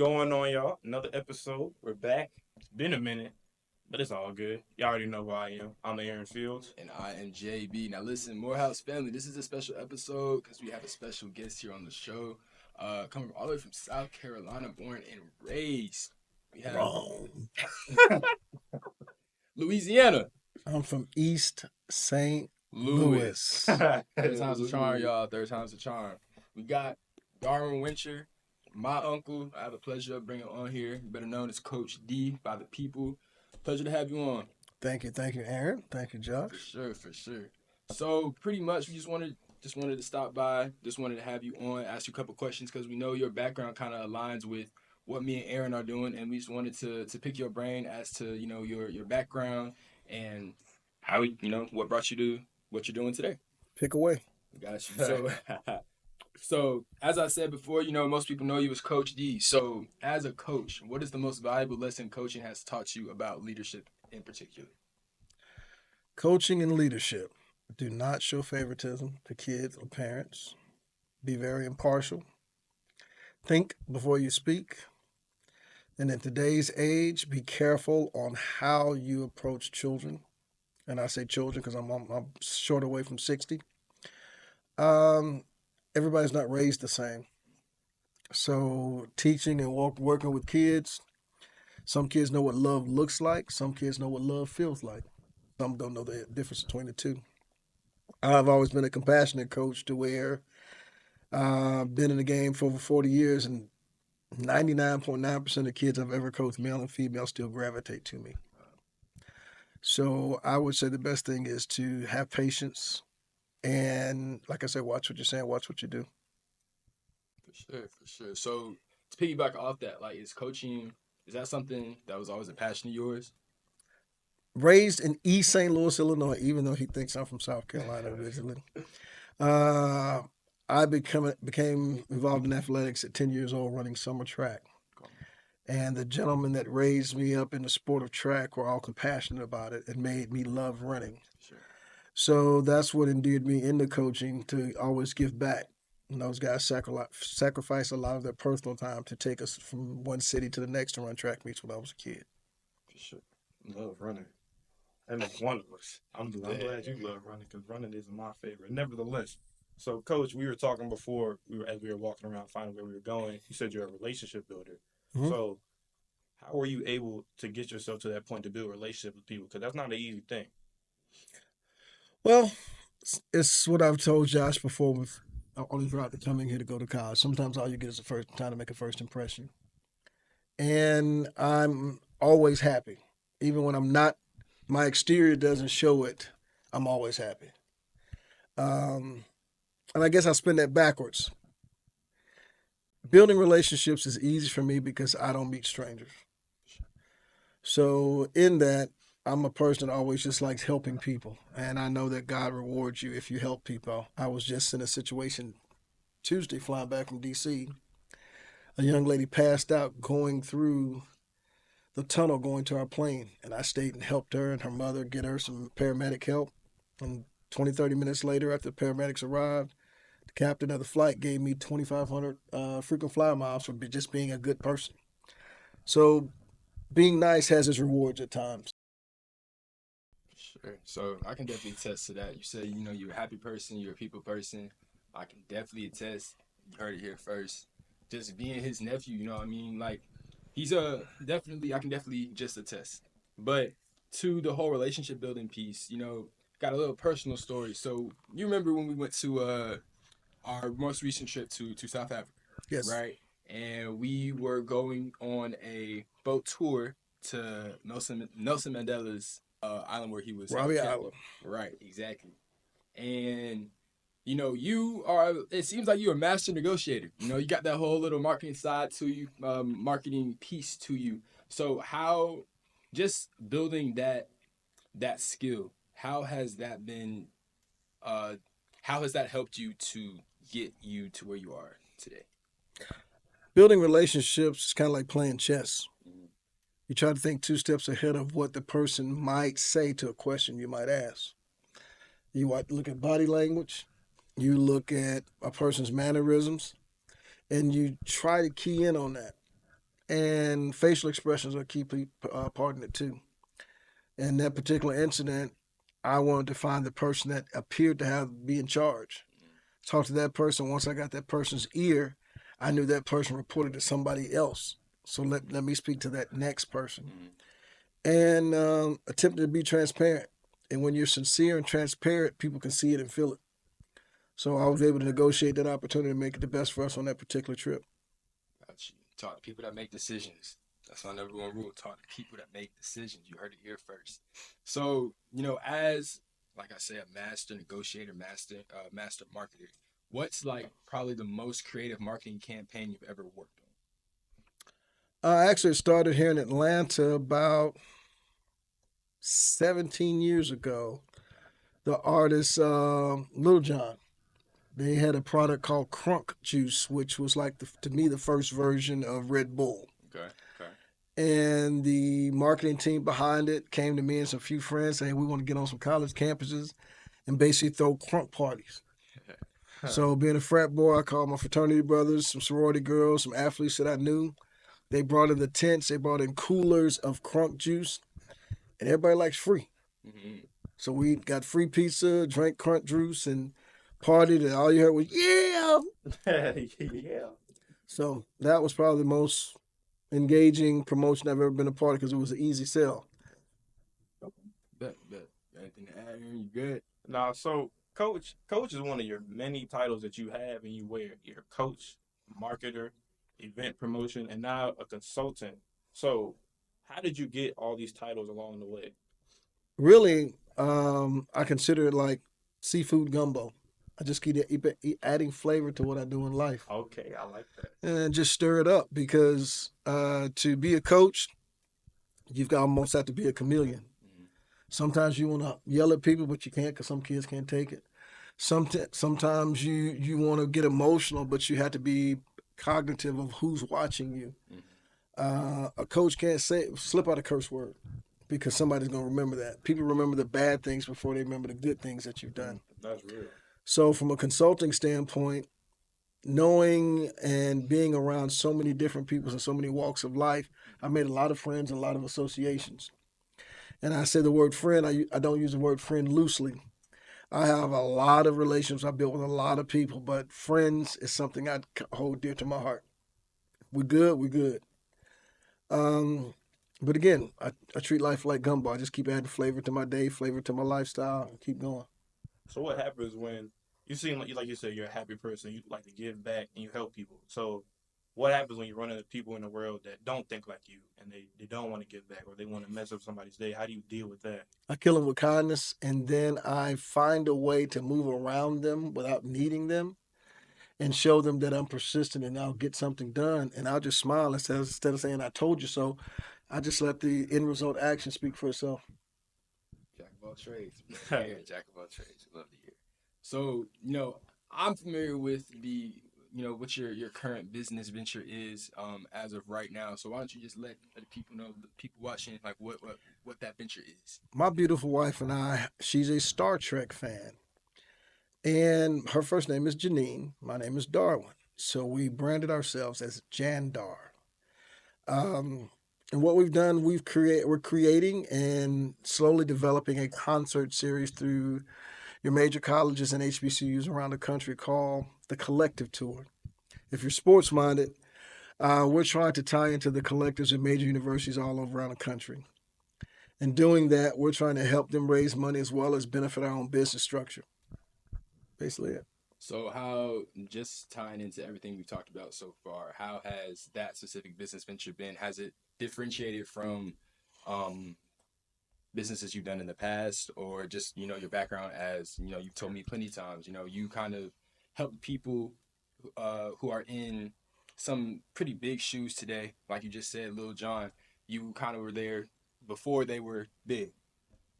Going on, y'all? Another episode. We're back. It's been a minute, but it's all good. Y'all already know who I am. I'm Aaron Fields. And I am JB. Now, listen, Morehouse family, this is a special episode because we have a special guest here on the show, coming all the way from South Carolina, born and raised. We have Wrong. Louisiana. I'm from East St. Louis. Louis. Third time's a charm, y'all. Third time's a charm. We got Darwin Rencher, my uncle. I have the pleasure of bringing on here, better known as Coach D by the people. Pleasure to have you on. Thank you, Aaron. Thank you, Josh. For sure. So pretty much, we just wanted to stop by. Just wanted to have you on, ask you a couple questions because we know your background kind of aligns with what me and Aaron are doing, and we just wanted to pick your brain as to your background and how what brought you to what you're doing today. Pick away. Got you. So as I said before, most people know you as Coach D. So as a coach, what is the most valuable lesson coaching has taught you about leadership in particular? Coaching and leadership. Do not show favoritism to kids or parents. Be very impartial. Think before you speak. And in today's age, be careful on how you approach children. And I say children because I'm short away from 60. Everybody's not raised the same. So teaching and working with kids, some kids know what love looks like. Some kids know what love feels like. Some don't know the difference between the two. I've always been a compassionate coach to where I've been in the game for over 40 years, and 99.9% of kids I've ever coached, male and female, still gravitate to me. So I would say the best thing is to have patience and, like I said, watch what you're saying, watch what you do. For sure. So to piggyback off that, is coaching, is that something that was always a passion of yours? Raised in East St. Louis, Illinois, even though he thinks I'm from South Carolina originally. I became involved in athletics at 10 years old, running summer track. And the gentlemen that raised me up in the sport of track were all compassionate about it and made me love running. Sure. So that's what endeared me into coaching, to always give back. And those guys sacrifice a lot of their personal time to take us from one city to the next to run track meets when I was a kid. For sure. Love running. That makes one of us. I'm glad you love running because running is my favorite. Nevertheless, so Coach, we were talking before as we were walking around finding where we were going. You said you're a relationship builder. Mm-hmm. So how were you able to get yourself to that point to build a relationship with people? Because that's not an easy thing. Well, it's what I've told Josh before with only throughout the coming here to go to college. Sometimes all you get is the first time to make a first impression. And I'm always happy. Even when I'm not, my exterior doesn't show it, I'm always happy. And I guess I spin that backwards. Building relationships is easy for me because I don't meet strangers. So in that, I'm a person that always just likes helping people. And I know that God rewards you if you help people. I was just in a situation Tuesday flying back from D.C. A young lady passed out going through the tunnel going to our plane. And I stayed and helped her and her mother get her some paramedic help. And 20, 30 minutes later, after the paramedics arrived, the captain of the flight gave me 2,500 frequent flyer miles for just being a good person. So being nice has its rewards at times. Sure. So I can definitely attest to that. You say, you're a happy person, you're a people person. I can definitely attest. You heard it here first. Just being his nephew, he's I can definitely just attest. But to the whole relationship building piece, got a little personal story. So you remember when we went to our most recent trip to South Africa? Yes. Right? And we were going on a boat tour to Nelson Mandela's island where he was. Robbie Island. Right, exactly. And it seems like you're a master negotiator. You got that whole little marketing side to you, marketing piece to you. So how, just building that skill, how has that been, how has that helped you to get you to where you are today? Building relationships is kind of like playing chess. You try to think 2 steps ahead of what the person might say to a question you might ask. You look at body language. You look at a person's mannerisms, and you try to key in on that. and facial expressions are a key part in it too. In that particular incident, I wanted to find the person that appeared to be in charge. Talk to that person. Once I got that person's ear, I knew that person reported to somebody else. So let me speak to that next person. And attempted to be transparent. And when you're sincere and transparent, people can see it and feel it. So I was able to negotiate that opportunity to make it the best for us on that particular trip. Got you. Talk to people that make decisions. That's my number one rule. Talk to people that make decisions. You heard it here first. So, as like I said, a master negotiator, master marketer, what's like probably the most creative marketing campaign you've ever worked on? I actually started here in Atlanta about 17 years ago. The artist Lil Jon, they had a product called Crunk Juice, which was like to me the first version of Red Bull. Okay. And the marketing team behind it came to me and some few friends saying, we want to get on some college campuses and basically throw crunk parties. So being a frat boy, I called my fraternity brothers, some sorority girls, some athletes that I knew. They brought in the tents. They brought in coolers of crunk juice. And everybody likes free. Mm-hmm. So we got free pizza, drank crunk juice, and partied. And all you heard was, yeah. Yeah. So that was probably the most engaging promotion I've ever been a part of because it was an easy sell. Bet. Anything to add here? You good? Nah, so coach is one of your many titles that you have and you wear. You're a coach, marketer, event promotion, and now a consultant. So how did you get all these titles along the way? Really, I consider it like seafood gumbo. I just keep adding flavor to what I do in life. Okay, I like that. And just stir it up because to be a coach, you've almost have to be a chameleon. Sometimes you want to yell at people, but you can't because some kids can't take it. Sometimes you want to get emotional, but you have to be cognitive of who's watching you. A coach can't slip out a curse word because somebody's going to remember that. People remember the bad things before they remember the good things that you've done. That's real. So from a consulting standpoint, knowing and being around so many different people in so many walks of life, I made a lot of friends and a lot of associations. And I say the word friend, I don't use the word friend loosely. I have a lot of relationships I built with a lot of people, but friends is something I hold dear to my heart. We're good. But again, I treat life like gumbo. I just keep adding flavor to my day, flavor to my lifestyle, and keep going. So what happens when you seem like you said you're a happy person, you like to give back and you help people. So what happens when you run into people in the world that don't think like you and they don't want to give back or they want to mess up somebody's day? How do you deal with that? I kill them with kindness, and then I find a way to move around them without needing them and show them that I'm persistent and I'll get something done. And I'll just smile instead of saying, I told you so. I just let the end result action speak for itself. Jack of all trades. Jack of all trades. Love to hear. So, I'm familiar with what your current business venture is as of right now. So why don't you just let the people know, the people watching, like what that venture is? My beautiful wife and I, she's a Star Trek fan. And her first name is Janine. My name is Darwin. So we branded ourselves as Jandar. And what we've done, we're creating and slowly developing a concert series through your major colleges and HBCUs around the country called the Collective Tour. If you're sports minded, we're trying to tie into the collectives at major universities all over around the country. In doing that, we're trying to help them raise money as well as benefit our own business structure. Basically it. So how, just tying into everything we've talked about so far, how has that specific business venture been? Has it differentiated from businesses you've done in the past, or just, your background as, you've told me plenty of times, you kind of help people who are in some pretty big shoes today. Like you just said, Lil Jon, you kind of were there before they were big.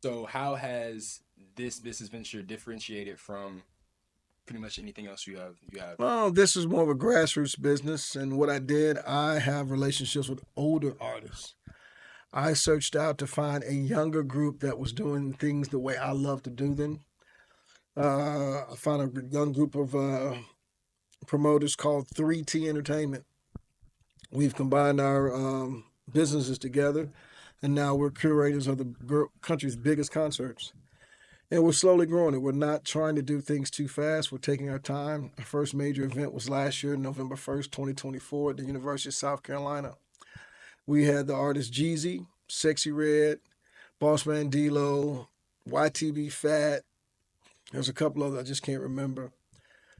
So how has this business venture differentiated from pretty much anything else you have? Well, this is more of a grassroots business, and what I did, I have relationships with older artists. I searched out to find a younger group that was doing things the way I love to do them. I found a young group of promoters called 3T Entertainment. We've combined our businesses together, and now we're curators of the country's biggest concerts. And we're slowly growing it. We're not trying to do things too fast. We're taking our time. Our first major event was last year, November 1st, 2024, at the University of South Carolina. We had the artists Jeezy, Sexy Red, Bossman D-Lo, YTB Fat. There's a couple others I just can't remember.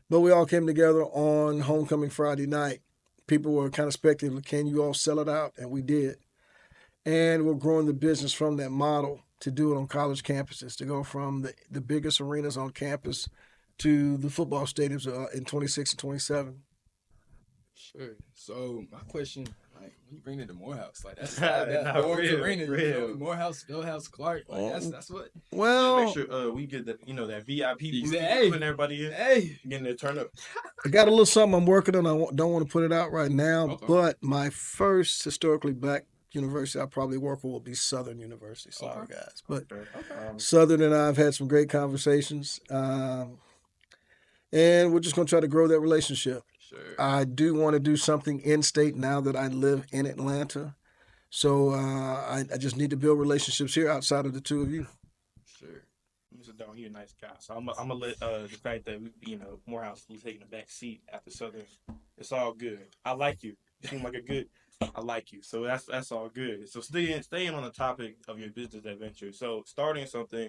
But we all came together on Homecoming Friday night. People were kind of speculative, can you all sell it out? And we did. And we're growing the business from that model to do it on college campuses, to go from the biggest arenas on campus to the football stadiums in 26 and 27. Sure. So my question, like, when you bring it to Morehouse, like that's Not that Lawrence real, Arena, you real. know, Morehouse, Philhouse, Clark, like that's what. Well, Make sure we get that that VIP booth, Hey. putting everybody in, Hey, getting their turn up. I got a little something I'm working on. I don't want to put it out right now, Okay. but my first historically black university I probably work with will be Southern University. Sorry, Okay. guys. But Okay. Southern and I have had some great conversations. And we're just going to try to grow that relationship. sure. I do want to do something in state now that I live in Atlanta. So I just need to build relationships here outside of the two of you. Sure. Mr. Darwin, you're a nice guy. So I'm gonna let the fact that we, Morehouse was taking the back seat after Southern, it's all good. I like you. You seem like a good. I like you. So that's all good. So staying on the topic of your business adventure. So starting something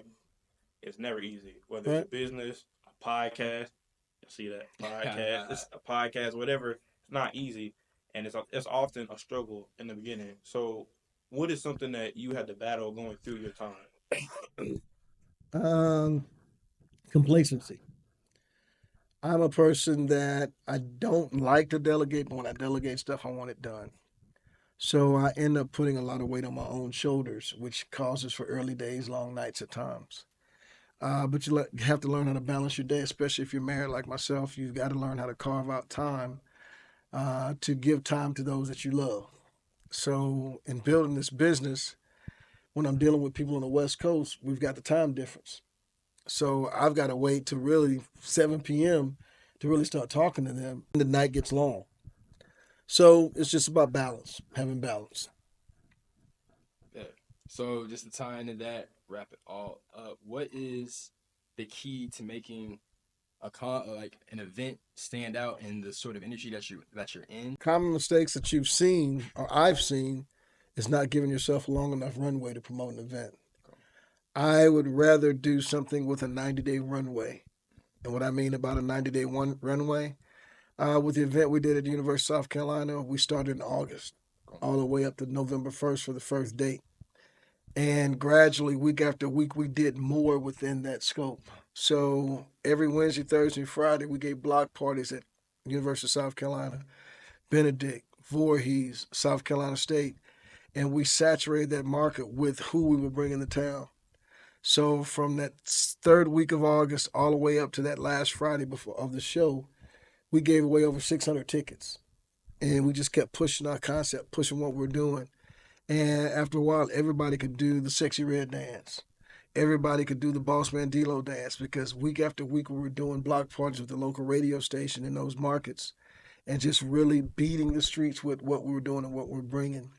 is never easy. Whether it's a business, a podcast, you see that podcast, it's a podcast, whatever. It's not easy, and it's often a struggle in the beginning. So, what is something that you had to battle going through your time? Complacency. I'm a person that I don't like to delegate, but when I delegate stuff, I want it done. So I end up putting a lot of weight on my own shoulders, which causes for early days, long nights at times. But you have to learn how to balance your day, especially if you're married like myself. You've got to learn how to carve out time to give time to those that you love. So in building this business, when I'm dealing with people on the West Coast, we've got the time difference. So I've got to wait to really 7 p.m. to really start talking to them. The night gets long. So it's just about balance, having balance. Yeah. So just to tie into that, wrap it all up. What is the key to making an event stand out in the sort of industry that you're in? Common mistakes that you've seen or I've seen is not giving yourself a long enough runway to promote an event. I would rather do something with a 90-day runway. And what I mean about a 90-day runway, with the event we did at the University of South Carolina, we started in August, all the way up to November 1st for the first date. And gradually, week after week, we did more within that scope. So every Wednesday, Thursday, Friday, we gave block parties at University of South Carolina, Benedict, Voorhees, South Carolina State, and we saturated that market with who we were bringing to town. So from that third week of August all the way up to that last Friday before of the show, we gave away over 600 tickets. And we just kept pushing our concept, pushing what we're doing. And after a while, everybody could do the Sexy Red dance. Everybody could do the Boss Man D-Lo dance because week after week we were doing block parties with the local radio station in those markets and just really beating the streets with what we were doing and what we're bringing.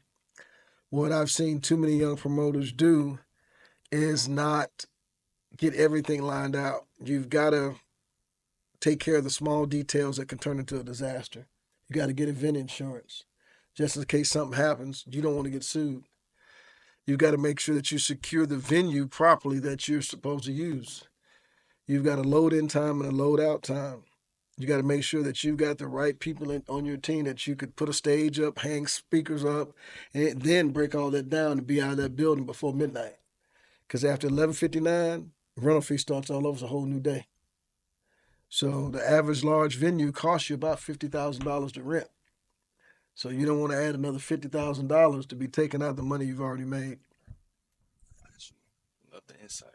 What I've seen too many young promoters do is not get everything lined out. You've got to take care of the small details that can turn into a disaster. You got to get event insurance. Just in case something happens, you don't want to get sued. You've got to make sure that you secure the venue properly that you're supposed to use. You've got a load in time and a load out time. You got to make sure that you've got the right people on your team that you could put a stage up, hang speakers up, and then break all that down and be out of that building before midnight. Because after 11:59, rental fee starts all over. It's a whole new day. So the average large venue costs you about $50,000 to rent. So you don't want to add another $50,000 to be taken out of the money you've already made. Love the insight.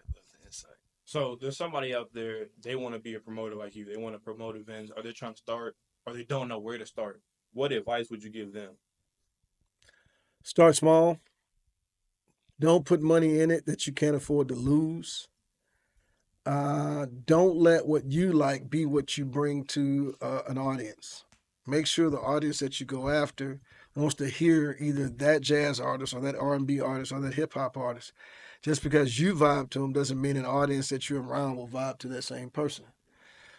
So there's somebody out there, they want to be a promoter like you. They want to promote events, or they're trying to start, or they don't know where to start. What advice would you give them? Start small. Don't put money in it that you can't afford to lose. Don't let what you like be what you bring to an audience. Make sure the audience that you go after wants to hear either that jazz artist or that R&B artist or that hip hop artist. Just because you vibe to them doesn't mean an audience that you're around will vibe to that same person.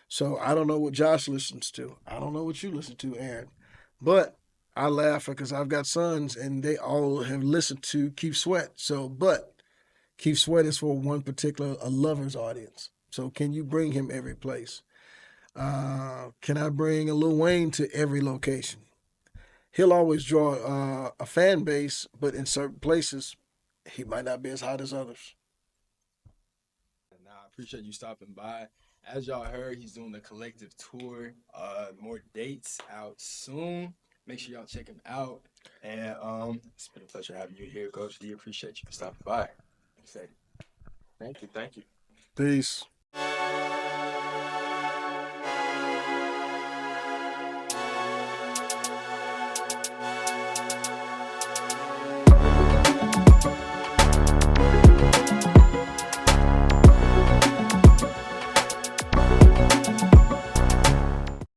So I don't know what Josh listens to. I don't know what you listen to, Aaron. But I laugh because I've got sons and they all have listened to Keith Sweat. But Keith Sweat is for one particular a lover's audience. So can you bring him every place? Can I bring a Lil Wayne to every location? He'll always draw a fan base, but in certain places, he might not be as hot as others. Nah, I appreciate you stopping by. As y'all heard, he's doing the collective tour. More dates out soon. Make sure y'all check him out. And it's been a pleasure having you here, Coach D. Appreciate you for stopping by. Say, Thank you. Thank you. Peace.